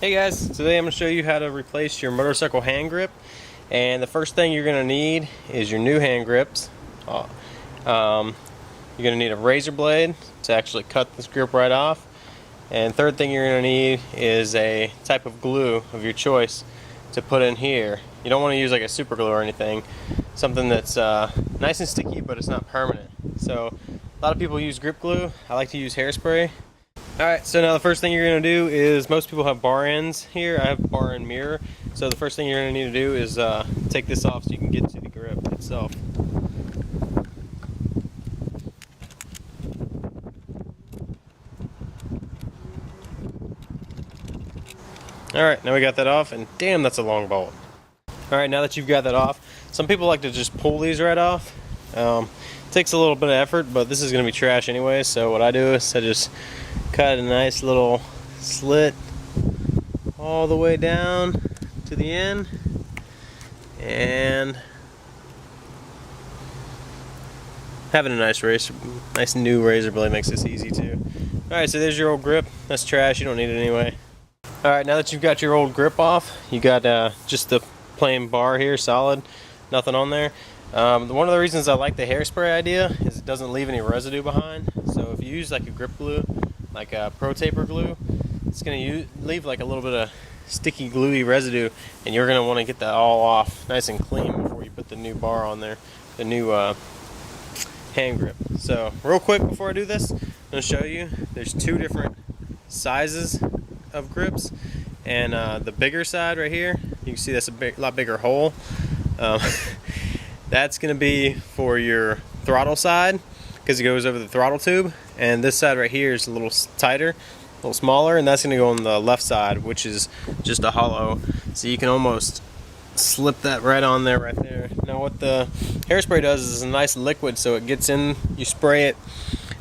Hey guys, today I'm going to show you how to replace your motorcycle hand grip. And the first thing you're going to need is your new hand grips. You're going to need a razor blade to actually cut this grip right off. And third thing you're going to need is a type of glue of your choice to put in here. You don't want to use like a super glue or anything. Something that's nice and sticky, but it's not permanent. So a lot of people use grip glue. I like to use hairspray. Alright, so now the first thing you're going to do is, most people have bar ends here. I have bar and mirror. So the first thing you're going to need to do is take this off so you can get to the grip itself. Alright, now we got that off, and damn, that's a long bolt. Alright, now that you've got that off, some people like to just pull these right off. It takes a little bit of effort, but this is going to be trash anyway, so what I do is I just cut a nice little slit all the way down to the end, and having a nice new razor blade makes this easy too. Alright, so there's your old grip. That's trash, you don't need it anyway. Alright, now that you've got your old grip off, you got just the plain bar here, solid, nothing on there. One of the reasons I like the hairspray idea is it doesn't leave any residue behind. So if you use like a grip glue, like a Pro Taper glue, it's going to leave like a little bit of sticky gluey residue, and you're going to want to get that all off nice and clean before you put the new bar on there, the new hand grip. So real quick before I do this, I'm going to show you there's two different sizes of grips, and the bigger side right here, you can see that's a lot bigger hole. That's going to be for your throttle side because it goes over the throttle tube, and this side right here is a little tighter, a little smaller, and that's going to go on the left side, which is just a hollow, so you can almost slip that right on there right there. Now what the hairspray does is a nice liquid, so it gets in, you spray it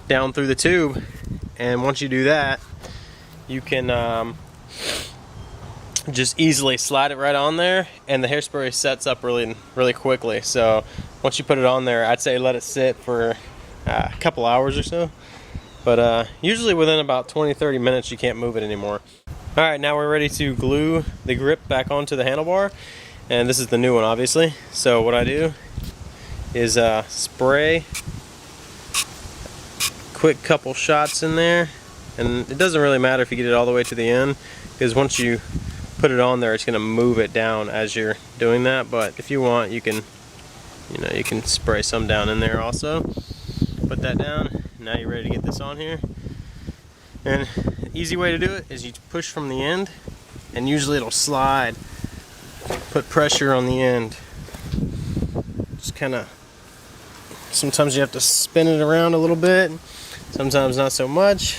down through the tube, and once you do that, you can just easily slide it right on there, and the hairspray sets up really quickly. So once you put it on there, I'd say let it sit for a couple hours or so, but usually within about 20-30 minutes you can't move it anymore. Alright, now we're ready to glue the grip back onto the handlebar, and this is the new one obviously. So what I do is spray quick couple shots in there, and it doesn't really matter if you get it all the way to the end, because once you put it on there, it's going to move it down as you're doing that. But if you want, you can spray some down in there also. Put that down. Now you're ready to get this on here. And the easy way to do it is you push from the end, and usually it'll slide. Put pressure on the end. Just kind of, sometimes you have to spin it around a little bit, sometimes not so much.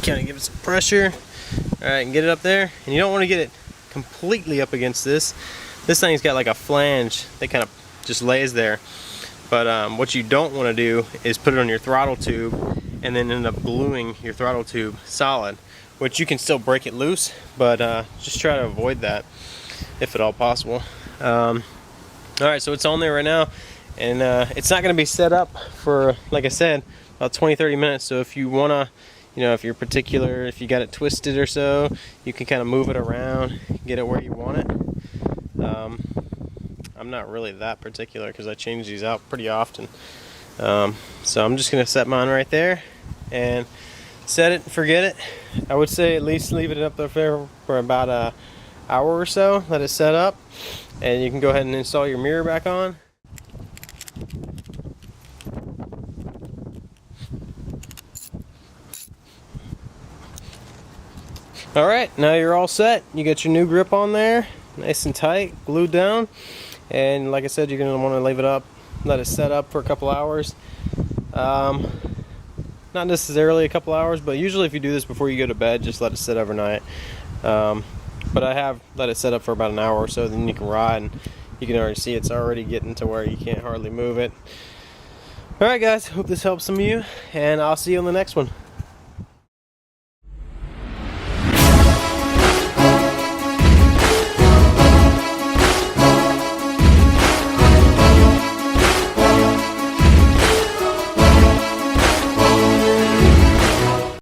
Kind of give it some pressure. Alright, and get it up there, and you don't want to get it completely up against this. This thing's got like a flange that kind of just lays there. But what you don't want to do is put it on your throttle tube and then end up gluing your throttle tube solid, which you can still break it loose, but just try to avoid that if at all possible. Alright, so it's on there right now, and it's not going to be set up for, like I said, about 20-30 minutes. So if you want to, if you're particular, if you got it twisted or so, you can kind of move it around, get it where you want it. I'm not really that particular because I change these out pretty often. So I'm just going to set mine right there and set it and forget it. I would say at least leave it up there for about an hour or so, let it set up, and you can go ahead and install your mirror back on. Alright, now you're all set. You got your new grip on there, nice and tight, glued down. And like I said, you're going to want to leave it up, let it set up for a couple hours. Not necessarily a couple hours, but usually if you do this before you go to bed, just let it sit overnight. But I have let it set up for about an hour or so, then you can ride, and you can already see it's already getting to where you can't hardly move it. Alright guys, hope this helps some of you, and I'll see you on the next one.